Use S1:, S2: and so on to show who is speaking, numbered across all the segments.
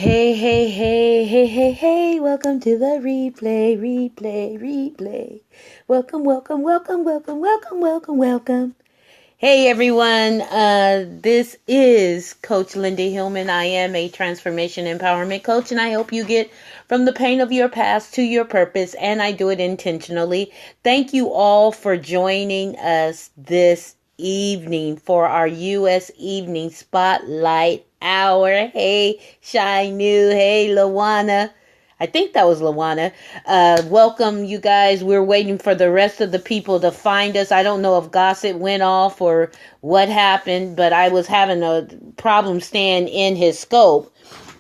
S1: Hey, hey, hey, hey, hey, hey, welcome to the replay. Welcome. Hey everyone, this is Coach Linda Hillman. I am a transformation empowerment coach, and I help you get from the pain of your past to your purpose, and I do it intentionally. Thank you all for joining us this evening for our U.S. Evening Spotlight Hour. Hey, Shainu. Hey, Lawana. I think that was Lawana. Welcome, you guys. We're waiting for the rest of the people to find us. I don't know if Gossip went off or what happened, but I was having a problem staying in his scope.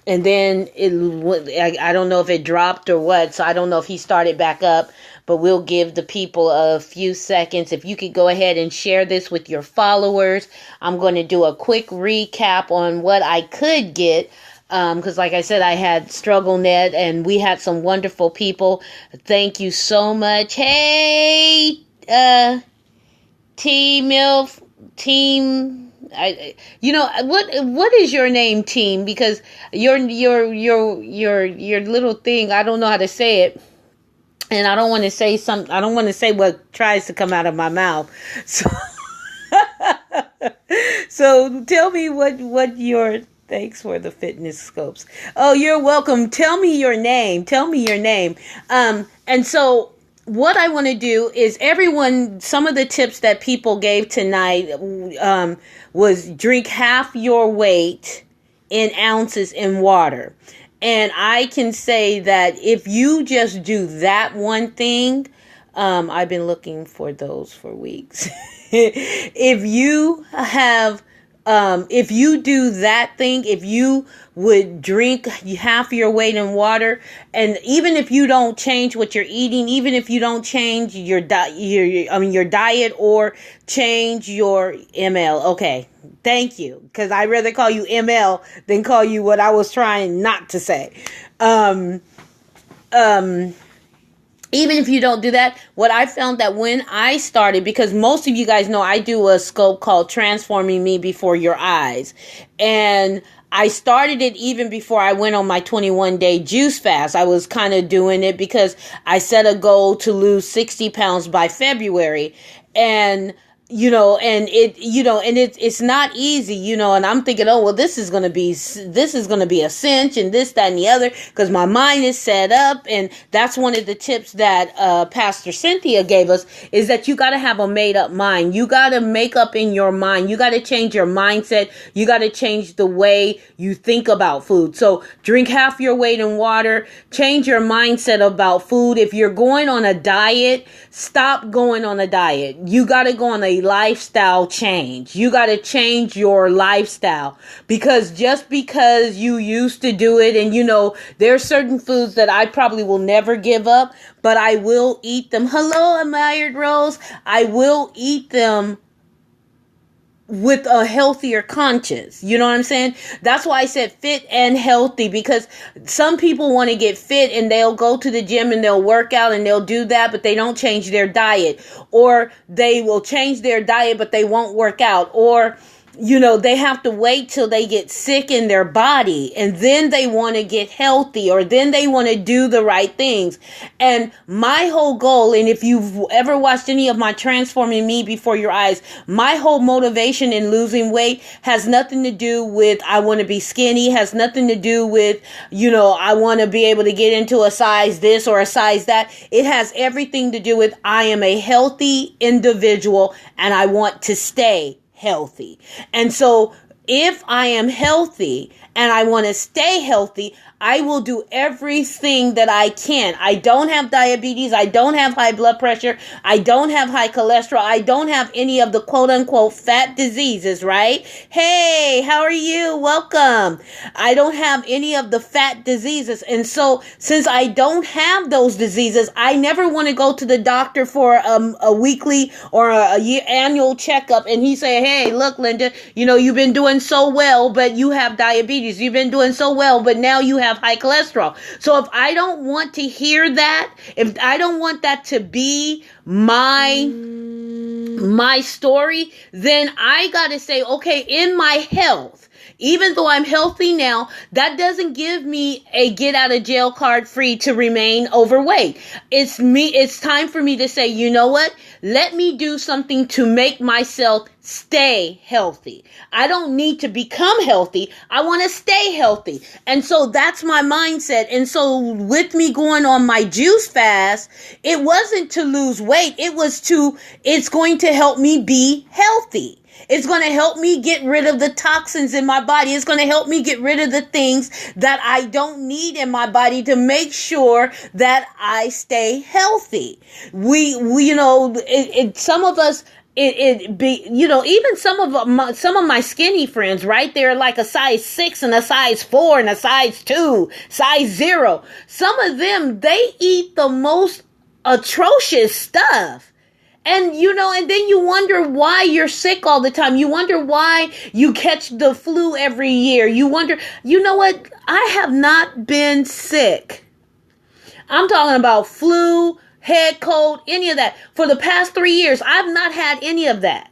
S1: And then I don't know if it dropped or what, so I don't know if he started back up, but we'll give the people a few seconds. If you could go ahead and share this with your followers. I'm going to do a quick recap on what I could get. Because like I said, I had SstruggleNet and we had some wonderful people. Thank you so much. Hey, Team MILF, what is your name, Team? Because your little thing, I don't know how to say it. And I don't want to say what tries to come out of my mouth. So, so tell me what your... Thanks for the fitness scopes. Oh, you're welcome. Tell me your name. And so what I want to do is some of the tips that people gave tonight was drink half your weight in ounces in water. And I can say that if you just do that one thing, I've been looking for those for weeks. If you do that thing, if you would drink half your weight in water, and even if you don't change what you're eating, even if you don't change your diet or change your ML, okay, thank you, because I'd rather call you ML than call you what I was trying not to say. Even if you don't do that, what I found that when I started, because most of you guys know I do a scope called Transforming Me Before Your Eyes. And I started it even before I went on my 21-day juice fast. I was kind of doing it because I set a goal to lose 60 pounds by February. And it's not easy, and I'm thinking, oh, well, this is going to be a cinch and this, that, and the other, because my mind is set up. And that's one of the tips that Pastor Cynthia gave us, is that you got to have a made up mind. You got to make up in your mind. You got to change your mindset. You got to change the way you think about food. So drink half your weight in water, change your mindset about food. If you're going on a diet, stop going on a diet. You got to go on a lifestyle change. You got to change your lifestyle, because just because you used to do it, and there are certain foods that I probably will never give up, but I will eat them. Hello, Admired Rose. I will eat them with a healthier conscience. You know what I'm saying? That's why I said fit and healthy, because some people want to get fit and they'll go to the gym and they'll work out and they'll do that, but they don't change their diet, or they will change their diet, but they won't work out, or they have to wait till they get sick in their body and then they want to get healthy, or then they want to do the right things. And my whole goal, and if you've ever watched any of my Transforming Me Before Your Eyes, my whole motivation in losing weight has nothing to do with I want to be skinny, has nothing to do with, I want to be able to get into a size this or a size that. It has everything to do with I am a healthy individual and I want to stay healthy. And so if I am healthy and I want to stay healthy, I will do everything that I can. I don't have diabetes. I don't have high blood pressure. I don't have high cholesterol. I don't have any of the quote unquote fat diseases, right? Hey, how are you? Welcome. I don't have any of the fat diseases. And so since I don't have those diseases, I never want to go to the doctor for a weekly or a annual checkup. And he say, hey, look, Linda, you've been doing so well, but you have diabetes. You've been doing so well, but now you have high cholesterol. So if I don't want to hear that, if I don't want that to be my my story, then I got to say, okay, in my health, even though I'm healthy now, that doesn't give me a get out of jail card free to remain overweight. It's time for me to say, you know what? Let me do something to make myself stay healthy. I don't need to become healthy. I want to stay healthy. And so that's my mindset. And so with me going on my juice fast, it wasn't to lose weight. It's going to help me be healthy. It's going to help me get rid of the toxins in my body. It's going to help me get rid of the things that I don't need in my body to make sure that I stay healthy. Some of us, even some of my skinny friends, right? They're like a size 6 and a size 4 and a size 2, size 0. Some of them, they eat the most atrocious stuff. And then you wonder why you're sick all the time. You wonder why you catch the flu every year. You wonder, you know what? I have not been sick. I'm talking about flu, head cold, any of that. For the past 3 years, I've not had any of that.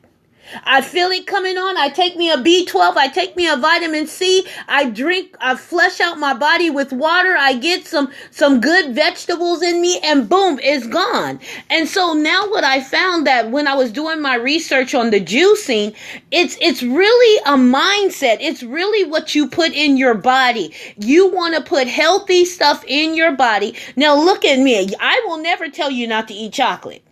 S1: I feel it coming on. I take me a B12. I take me a vitamin C. I flush out my body with water. I get some good vegetables in me, and boom, it's gone. And so now what I found that when I was doing my research on the juicing, it's really a mindset. It's really what you put in your body. You want to put healthy stuff in your body. Now look at me. I will never tell you not to eat chocolate.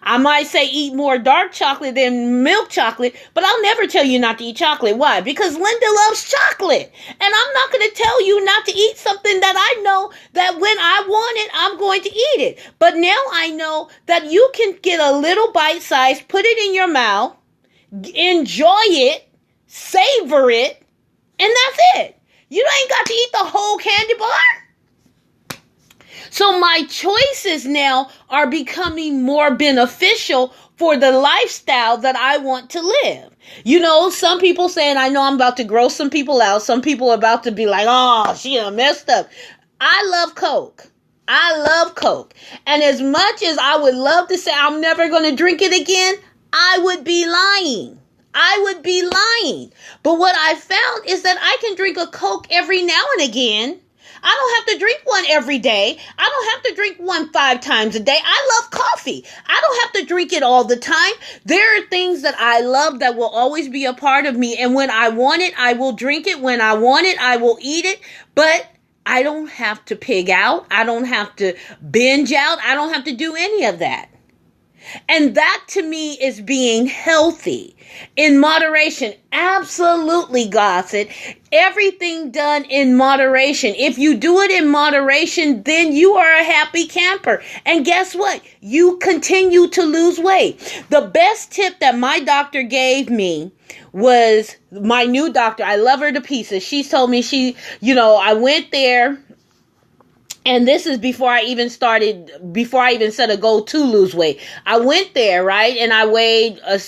S1: I might say eat more dark chocolate than milk chocolate, but I'll never tell you not to eat chocolate. Why? Because Linda loves chocolate. And I'm not going to tell you not to eat something that I know that when I want it, I'm going to eat it. But now I know that you can get a little bite size, put it in your mouth, enjoy it, savor it, and that's it. You ain't got to eat the whole candy bar. So my choices now are becoming more beneficial for the lifestyle that I want to live. Some people saying, I know I'm about to gross some people out. Some people are about to be like, oh, she done messed up. I love Coke. And as much as I would love to say I'm never going to drink it again, I would be lying. But what I found is that I can drink a Coke every now and again. I don't have to drink one every day. I don't have to drink one 5 times a day. I love coffee. I don't have to drink it all the time. There are things that I love that will always be a part of me. And when I want it, I will drink it. When I want it, I will eat it. But I don't have to pig out. I don't have to binge out. I don't have to do any of that. And that to me is being healthy in moderation. Absolutely, Gossip. Everything done in moderation. If you do it in moderation, then you are a happy camper. And guess what? You continue to lose weight. The best tip that my doctor gave me was my new doctor. I love her to pieces. She told me I went there. And this is before I even set a goal to lose weight. I went there, right? And I weighed I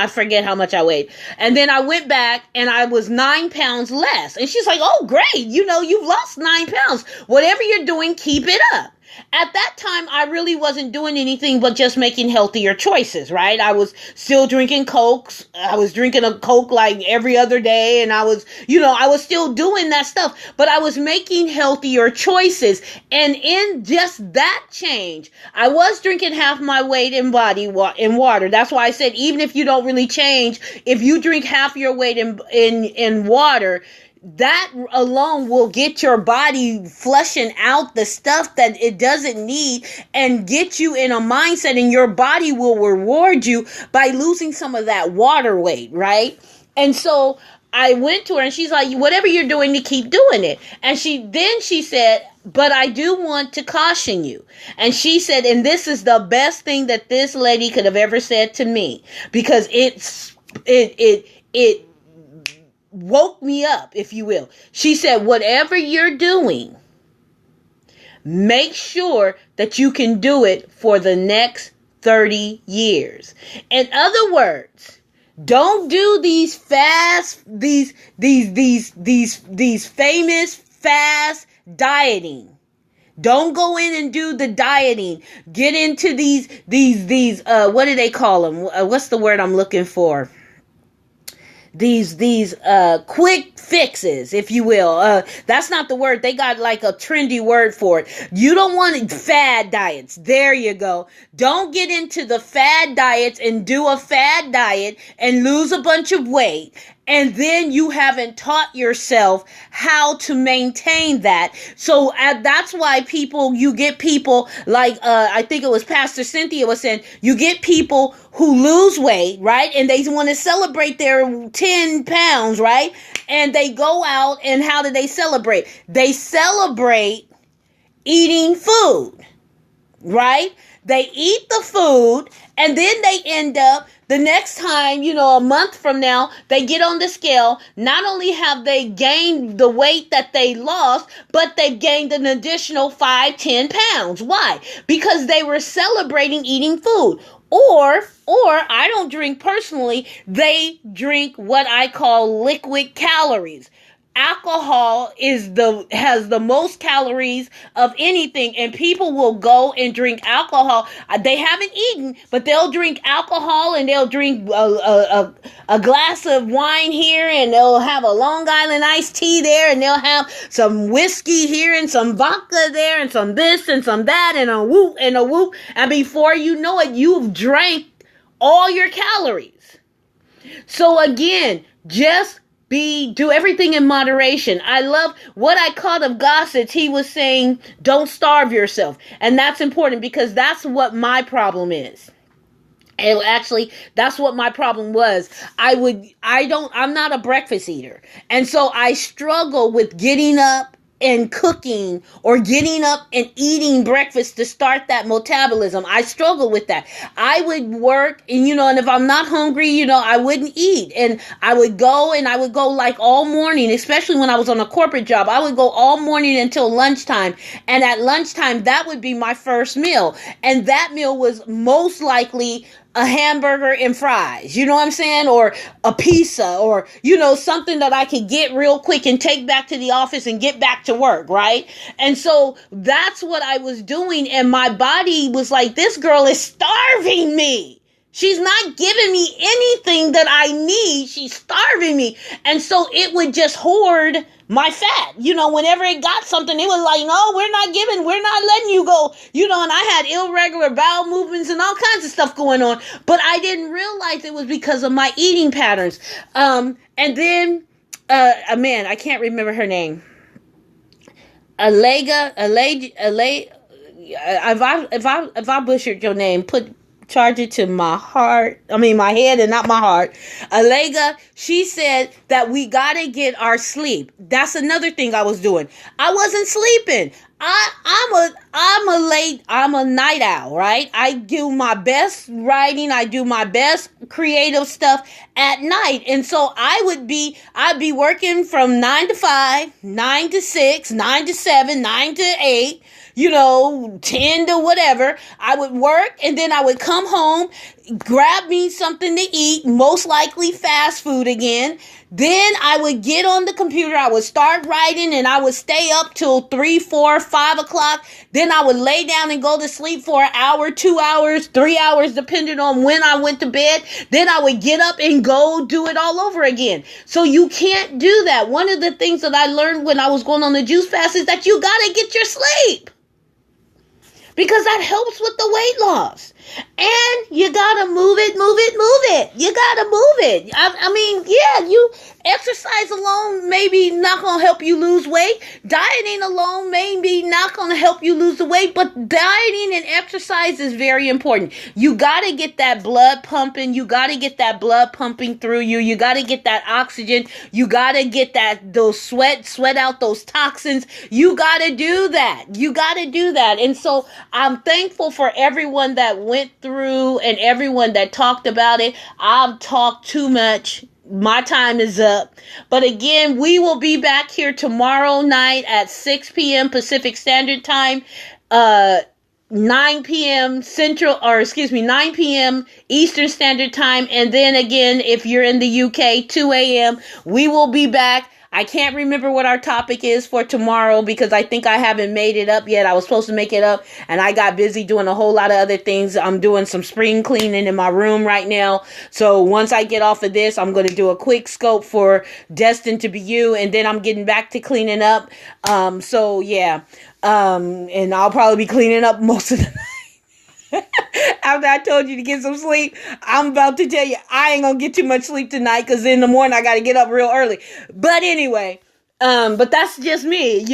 S1: forget how much I weighed. And then I went back and I was 9 pounds less. And she's like, oh, great. You've lost 9 pounds. Whatever you're doing, keep it up. At that time, I really wasn't doing anything but just making healthier choices, right? I was still drinking Cokes. I was drinking a Coke like every other day. And I was still doing that stuff. But I was making healthier choices. And in just that change, I was drinking half my weight in water. That's why I said, even if you don't really change, if you drink half your weight in water, that alone will get your body flushing out the stuff that it doesn't need and get you in a mindset, and your body will reward you by losing some of that water weight, right? And so I went to her and she's like, whatever you're doing to keep doing it. And she said, but I do want to caution you. And she said, and this is the best thing that this lady could have ever said to me, because it woke me up, if you will. She said, whatever you're doing, make sure that you can do it for the next 30 years. In other words, don't do these famous fast dieting. Don't go in and do the dieting. Get into these, what do they call them? What's the word I'm looking for? These quick fixes, if you will. That's not the word. They got like a trendy word for it. You don't want fad diets. There you go. Don't get into the fad diets and do a fad diet and lose a bunch of weight. And then you haven't taught yourself how to maintain that. So that's why you get people like, I think it was Pastor Cynthia was saying, you get people who lose weight, right? And they want to celebrate their 10 pounds, right? And they go out, and how do they celebrate? They celebrate eating food, right? They eat the food, and then they end up, the next time, a month from now, they get on the scale. Not only have they gained the weight that they lost, but they've gained an additional 5-10 pounds. Why? Because they were celebrating eating food. Or I don't drink personally, they drink what I call liquid calories. Alcohol has the most calories of anything, and people will go and drink alcohol. They haven't eaten, but they'll drink alcohol, and they'll drink a glass of wine here, and they'll have a Long Island iced tea there, and they'll have some whiskey here, and some vodka there, and some this and some that, and a whoop and a whoop, and before you know it, you've drank all your calories. So again, just do everything in moderation. I love what I caught of Gossett. He was saying, don't starve yourself. And that's important, because that's what my problem is. And actually, that's what my problem was. I'm not a breakfast eater. And so I struggle with getting up and cooking, or getting up and eating breakfast to start that metabolism. I struggle with that. I would work, and if I'm not hungry, I wouldn't eat. And I would go like all morning, especially when I was on a corporate job. I would go all morning until lunchtime. And at lunchtime, that would be my first meal. And that meal was most likely a hamburger and fries, you know what I'm saying? Or a pizza, or, something that I could get real quick and take back to the office and get back to work, right? And so that's what I was doing. And my body was like, this girl is starving me. She's not giving me anything that I need. She's starving me. And so it would just hoard my fat. Whenever it got something, it was like, no, we're not letting you go. And I had irregular bowel movements and all kinds of stuff going on. But I didn't realize it was because of my eating patterns. And then, I can't remember her name. If I butchered your name, charge it to my head and not my heart. Alega, she said that we gotta get our sleep. That's another thing I was doing. I wasn't sleeping. I'm a night owl, right? I do my best writing. I do my best creative stuff at night. And so I'd be working from 9 to 5, 9 to 6, 9 to 7, 9 to 8, 10 to whatever. I would work, and then I would come home, grab me something to eat, most likely fast food again. Then I would get on the computer, I would start writing, and I would stay up till 3, 4, 5 o'clock. Then I would lay down and go to sleep for an hour, 2 hours, 3 hours, depending on when I went to bed. Then I would get up and go do it all over again. So you can't do that. One of the things that I learned when I was going on the juice fast is that you gotta get your sleep, because that helps with the weight loss. And you gotta move it. You gotta move it. You exercise alone maybe not gonna help you lose weight. Dieting alone maybe not gonna help you lose the weight, but dieting and exercise is very important. You gotta get that blood pumping. You gotta get that blood pumping through you. You gotta get that oxygen. You gotta get those sweat out those toxins. You gotta do that. And so I'm thankful for everyone that went through and everyone that talked about it. I've talked too much. My time is up. But again, we will be back here tomorrow night at 6 p.m. Pacific Standard Time, 9 p.m. 9 p.m. Eastern Standard Time. And then again, if you're in the UK, 2 a.m. We will be back. I can't remember what our topic is for tomorrow because I think I haven't made it up yet. I was supposed to make it up and I got busy doing a whole lot of other things. I'm doing some spring cleaning in my room right now. So once I get off of this, I'm going to do a quick scope for Destined to Be You, and then I'm getting back to cleaning up. So yeah. And I'll probably be cleaning up most of the night. After I told you to get some sleep, I'm about to tell you I ain't gonna get too much sleep tonight because in the morning I gotta get up real early. But anyway, but that's just me,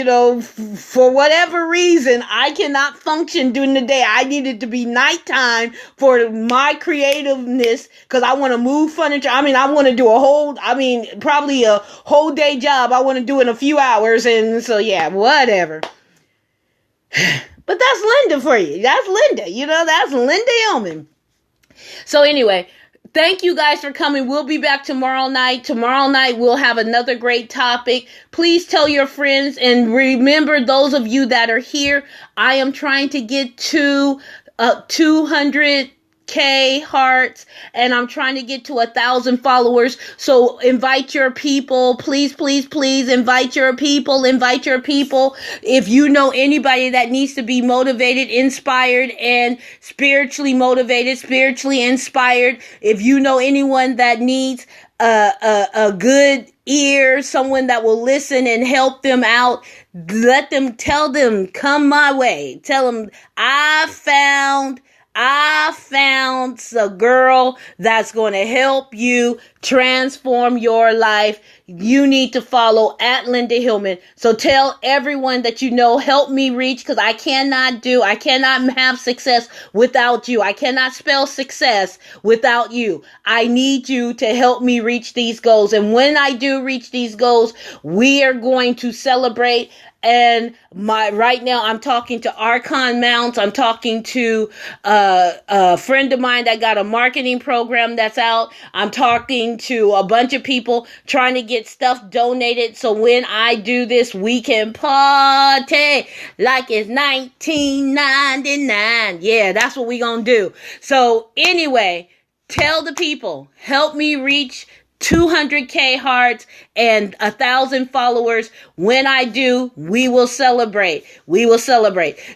S1: for whatever reason, I cannot function during the day. I need it to be nighttime for my creativeness because I want to move furniture. I want to do probably a whole day job. I want to do in a few hours. And so, yeah, whatever. But that's Linda for you. That's Linda. That's Linda Hillman. So anyway, thank you guys for coming. We'll be back tomorrow night. Tomorrow night, we'll have another great topic. Please tell your friends. And remember, those of you that are here, I am trying to get to 200K hearts, and I'm trying to get to 1,000 followers. So invite your people. Please, please, please invite your people. Invite your people. If you know anybody that needs to be motivated, inspired, and spiritually motivated, spiritually inspired, if you know anyone that needs a good ear, someone that will listen and help them out, tell them, come my way. Tell them, I found a girl that's going to help you transform your life. You need to follow at Linda Hillman. So tell everyone that you know, help me reach, because I cannot have success without you. I cannot spell success without you. I need you to help me reach these goals. And when I do reach these goals, we are going to celebrate. And right now I'm talking to Archon Mounts. I'm talking to a friend of mine that got a marketing program that's out. I'm talking to a bunch of people trying to get stuff donated. So when I do this, we can party like it's 1999. Yeah, that's what we gonna do. So anyway, tell the people, help me reach 200K hearts and 1,000 followers. When I do, we will celebrate.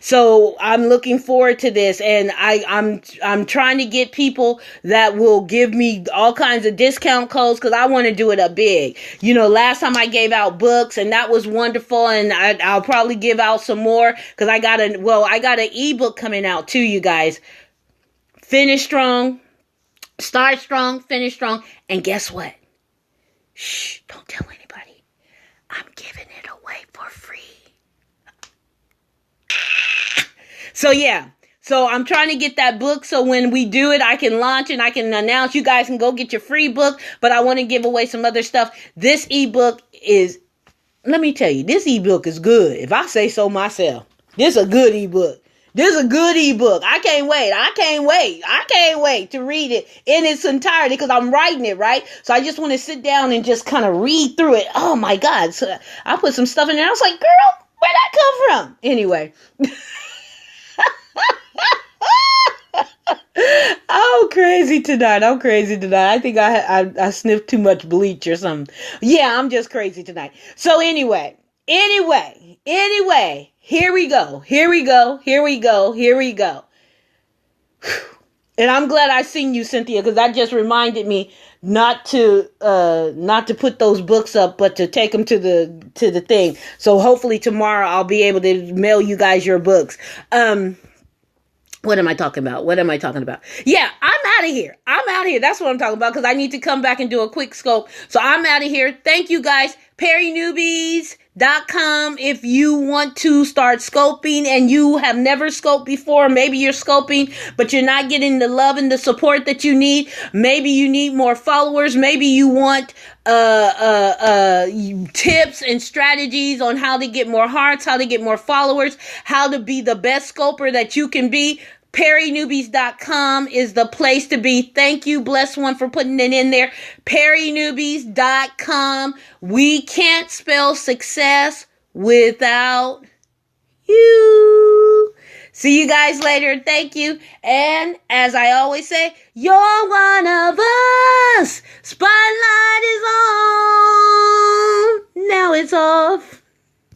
S1: So I'm looking forward to this, and I'm trying to get people that will give me all kinds of discount codes because I want to do it up big. Last time I gave out books, and that was wonderful, and I'll probably give out some more because I got an ebook coming out too, you guys. Finish strong. Start strong, finish strong, and guess what? Shh, don't tell anybody. I'm giving it away for free. So yeah, I'm trying to get that book so when we do it, I can launch and I can announce. You guys can go get your free book, but I want to give away some other stuff. This ebook is, let me tell you, this ebook is good. If I say so myself, this is a good ebook. This is a good ebook. I can't wait to read it in its entirety because I'm writing it, right? So I just want to sit down and just kind of read through it. Oh my God. So I put some stuff in there. I was like, girl, where'd that come from? Anyway. I'm crazy tonight. I think I sniffed too much bleach or something. Yeah, I'm just crazy tonight. So anyway, here we go. And I'm glad I seen you, Cynthia, because that just reminded me not to put those books up, but to take them to the thing. So hopefully tomorrow I'll be able to mail you guys your books. What am I talking about? Yeah, I'm out of here. That's what I'm talking about because I need to come back and do a quick scope. So I'm out of here. Thank you guys. PerryNewbies.com if you want to start scoping and you have never scoped before. Maybe you're scoping, but you're not getting the love and the support that you need. Maybe you need more followers. Maybe you want tips and strategies on how to get more hearts, how to get more followers, how to be the best scoper that you can be. PerryNewbies.com is the place to be. Thank you, Bless One, for putting it in there. PerryNewbies.com. We can't spell success without you. See you guys later. Thank you. And as I always say, you're one of us. Spotlight is on. Now it's off.